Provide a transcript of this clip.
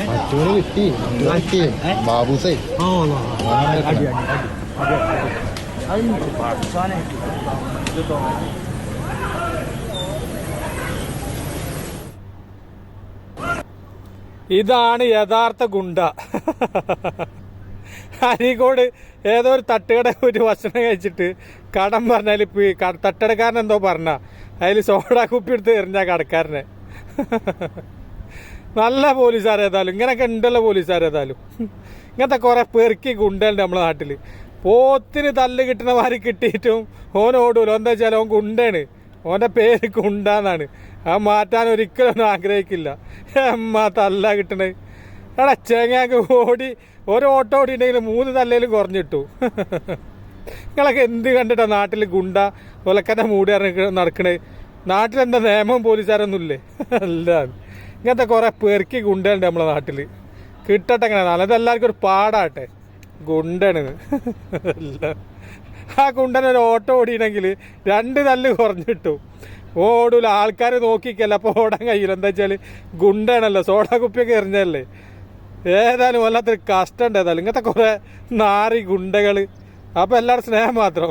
മറ്റൂന് കിട്ടി ബാബൂസേ ഇതാണ് യഥാർത്ഥ ഗുണ്ട. അരീക്കോട് ഏതോ ഒരു തട്ടുകട ഒരു ഭക്ഷണം കഴിച്ചിട്ട് കടം പറഞ്ഞാൽ തട്ടുകടക്കാരൻ എന്തോ പറഞ്ഞ അതിൽ സോഡ കുപ്പി എടുത്ത് എറിഞ്ഞ കടക്കാരനെ. നല്ല പോലീസുകാർ ഏതായാലും ഇങ്ങനെയൊക്കെ ഉണ്ടല്ലോ പോലീസുകാർ ഏതായാലും. ഇങ്ങനത്തെ കുറെ പെറുക്കി ഗുണ്ടയുണ്ട് നമ്മളെ നാട്ടിൽ. പോത്തിന് തല്ല് കിട്ടുന്ന മാതിരി കിട്ടിയിട്ടും ഓൻ ഓടൂല. എന്താ വെച്ചാൽ ഓൻ ഗുണ്ടയാണ്, ഓൻ്റെ പേര് ഗുണ്ടാന്നാണ്. അത് മാറ്റാൻ ഒരിക്കലും ആഗ്രഹിക്കില്ല. തല്ല കിട്ടണേ എടാ ചേങ്ങാക്ക് ഓടി ഒരു ഓട്ടോ ഓടിയിട്ടുണ്ടെങ്കിൽ 3 തല്ലേലും കുറഞ്ഞിട്ടു. നിങ്ങളൊക്കെ എന്ത് കണ്ടിട്ടാ നാട്ടിൽ ഗുണ്ട ഒലക്കന്നെ മൂടി നടക്കണേ? നാട്ടിലെന്താ നിയമവും പോലീസുകാരൊന്നുമില്ലേ? അല്ല, ഇങ്ങനത്തെ കുറെ പെറുക്കി ഗുണ്ടയുണ്ട് നമ്മളെ നാട്ടിൽ. കിട്ടട്ടെ എങ്ങനെ നല്ലത്, എല്ലാവർക്കും ഒരു പാടാട്ടെ. ഗുണ്ടണ് അല്ല, ആ ഗുണ്ടനൊരു ഓട്ടോ ഓടിയിണെങ്കിൽ 2 തല്ല് കുറഞ്ഞിട്ടു. ഓടൂല, ആൾക്കാർ നോക്കിക്കല്ല, അപ്പോൾ ഓടാൻ കഴിയില്ല. എന്താ വെച്ചാൽ ഗുണ്ടയാണല്ലോ, സോഡ കുപ്പിയൊക്കെ എറിഞ്ഞല്ലേ. ഏതായാലും വല്ലാത്തൊരു കഷ്ടമുണ്ട്. ഏതായാലും ഇങ്ങനത്തെ കുറേ നാറി ഗുണ്ടകൾ. അപ്പോൾ എല്ലാവരും സ്നേഹം മാത്രം.